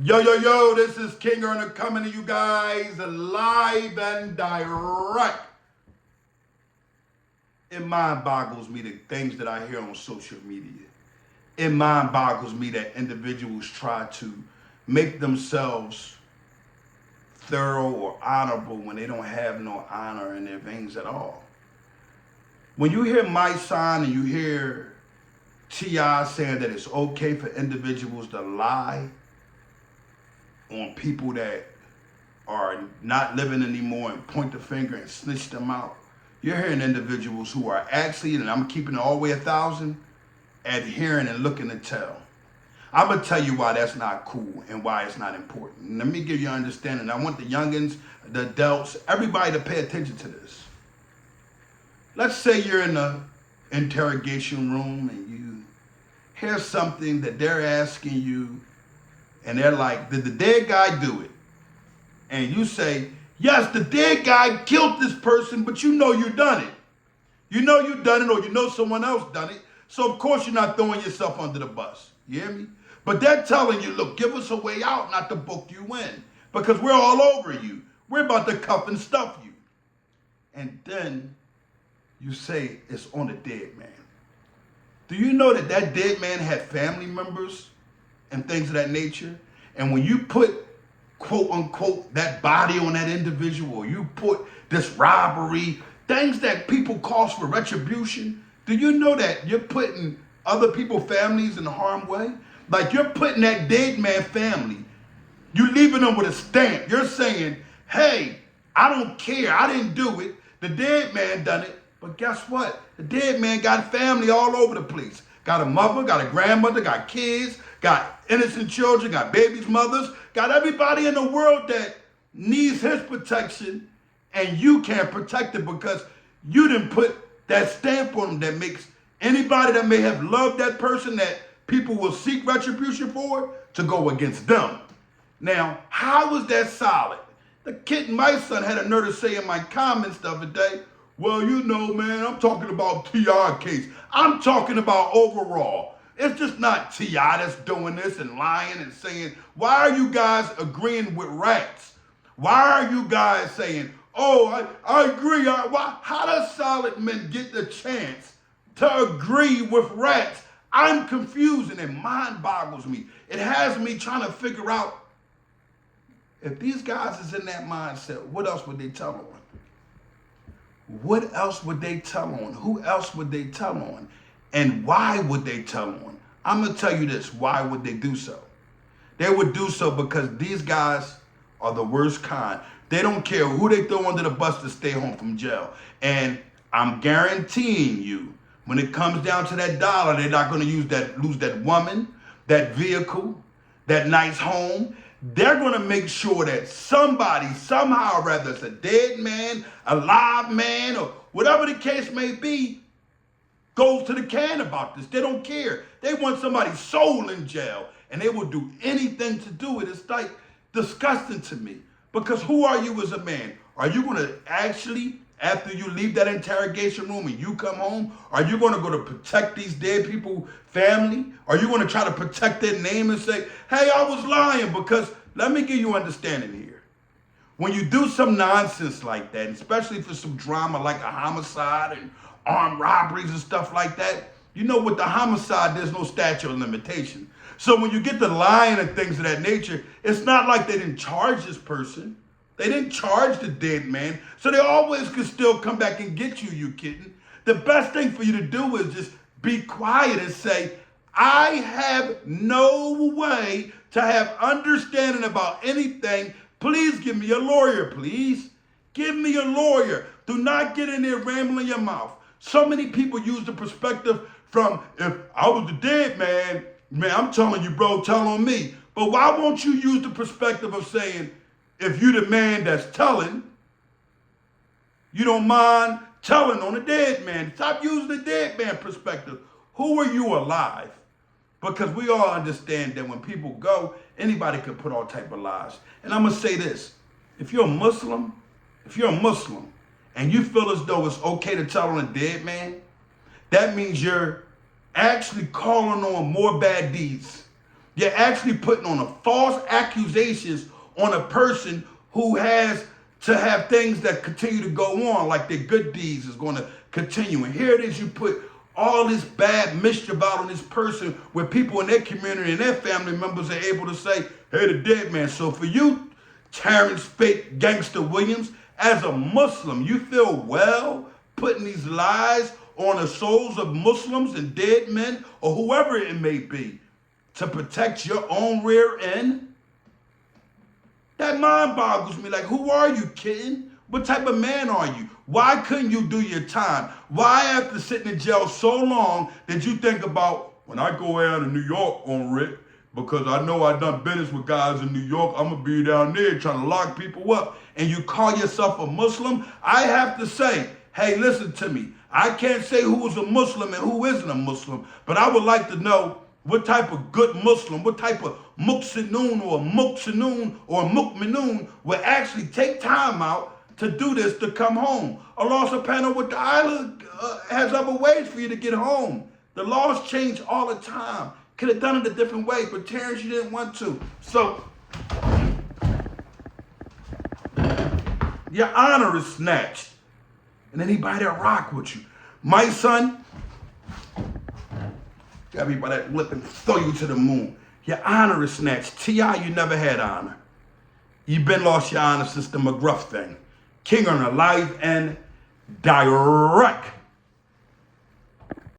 Yo, this is King Earner coming to you guys live and direct. It mind boggles me the things that I hear on social media. It mind boggles me that individuals try to make themselves thorough or honorable when they don't have no honor in their veins at all. When you hear my sign and you hear T.I. saying that it's okay for individuals to lie on people that are not living anymore and point the finger and snitch them out, you're hearing individuals who are actually, and I'm keeping it all the way 1,000, adhering and looking to tell. I'm gonna tell you why that's not cool and why it's not important. Let me give you an understanding. I want the youngins, the adults, everybody to pay attention to this. Let's say you're in the interrogation room and you hear something that they're asking you, and they're like, did the dead guy do it? And you say, yes, the dead guy killed this person, but you know you done it. You know you done it, or you know someone else done it. So of course you're not throwing yourself under the bus. You hear me? But they're telling you, look, give us a way out, not to book you in, because we're all over you. We're about to cuff and stuff you. And then you say it's on a dead man. Do you know that that dead man had family members and things of that nature? And when you put, quote unquote, that body on that individual, or you put this robbery, things that people cause for retribution, do you know that you're putting other people's families in harm's way? Like, you're putting that dead man family, you're leaving them with a stamp. You're saying, hey, I don't care, I didn't do it, the dead man done it. But guess what? The dead man got a family all over the place. Got a mother, got a grandmother, got kids, got innocent children, got babies' mothers, got everybody in the world that needs his protection, and you can't protect it because you didn't put that stamp on them that makes anybody that may have loved that person that people will seek retribution for to go against them. Now, how was that solid? The kid, my son, had a nerve to say in my comments the other day, well, you know, man, I'm talking about T.I. case. I'm talking about overall. It's just not T.I. that's doing this and lying and saying, why are you guys agreeing with rats? Why are you guys saying, oh, I agree. How does solid men get the chance to agree with rats? I'm confused and it mind boggles me. It has me trying to figure out, if these guys is in that mindset, what else would they tell on? What else would they tell on? Who else would they tell on? And why would they tell on? I'm going to tell you this. Why would they do so? They would do so because these guys are the worst kind. They don't care who they throw under the bus to stay home from jail. And I'm guaranteeing you, when it comes down to that dollar, they're not going to lose that woman, that vehicle, that nice home. They're going to make sure that somebody, somehow, whether it's a dead man, a live man, or whatever the case may be, goes to the can about this. They don't care. They want somebody's soul in jail, and they will do anything to do it. It's like disgusting to me, because who are you as a man? Are you going to actually, after you leave that interrogation room and you come home, are you going to go to protect these dead people's family? Are you going to try to protect their name and say, hey, I was lying? Because let me give you understanding here. When you do some nonsense like that, especially for some drama like a homicide and armed robberies and stuff like that, you know, with the homicide, there's no statute of limitation. So when you get the lying and things of that nature, it's not like they didn't charge this person. They didn't charge the dead man, so they always could still come back and get you, you kitten. The best thing for you to do is just be quiet and say, I have no way to have understanding about anything. Please give me a lawyer, please. Give me a lawyer. Do not get in there rambling your mouth. So many people use the perspective from, if I was the dead man, I'm telling you, bro, tell on me. But why won't you use the perspective of saying, if you the man that's telling, you don't mind telling on the dead man. Stop using the dead man perspective. Who are you alive? Because we all understand that when people go, anybody can put all type of lies. And I'm going to say this. If you're a Muslim, and you feel as though it's okay to tell on a dead man, that means you're actually calling on more bad deeds You're actually putting on a false accusations on a person who has to have things that continue to go on, like their good deeds is going to continue. And here it is, you put all this bad mischief out on this person where people in their community and their family members are able to say, hey, the dead man. So for you, Terrance fake Gangster Williams, as a Muslim, you feel well putting these lies on the souls of Muslims and dead men or whoever it may be to protect your own rear end? That mind boggles me. Like, who are you, kid? What type of man are you? Why couldn't you do your time? Why, after sitting in jail so long, did you think about, when I go down to New York on Rick, because I know I done business with guys in New York, I'm going to be down there trying to lock people up, and you call yourself a Muslim? I have to say, hey, listen to me. I can't say who is a Muslim and who isn't a Muslim, but I would like to know what type of good Muslim, what type of muqsinoon or muqsinoon or mu'minoon will actually take time out to do this to come home. Allah subhanahu wa ta'ala has other ways for you to get home. The laws change all the time. Could have done it a different way, but Terrance, you didn't want to. So, your honor is snatched. And anybody that rock with you. My son, got me by that lip and throw you to the moon. Your honor is snatched. T.I., you never had honor. You've been lost your honor since the McGruff thing. King on a live and direct.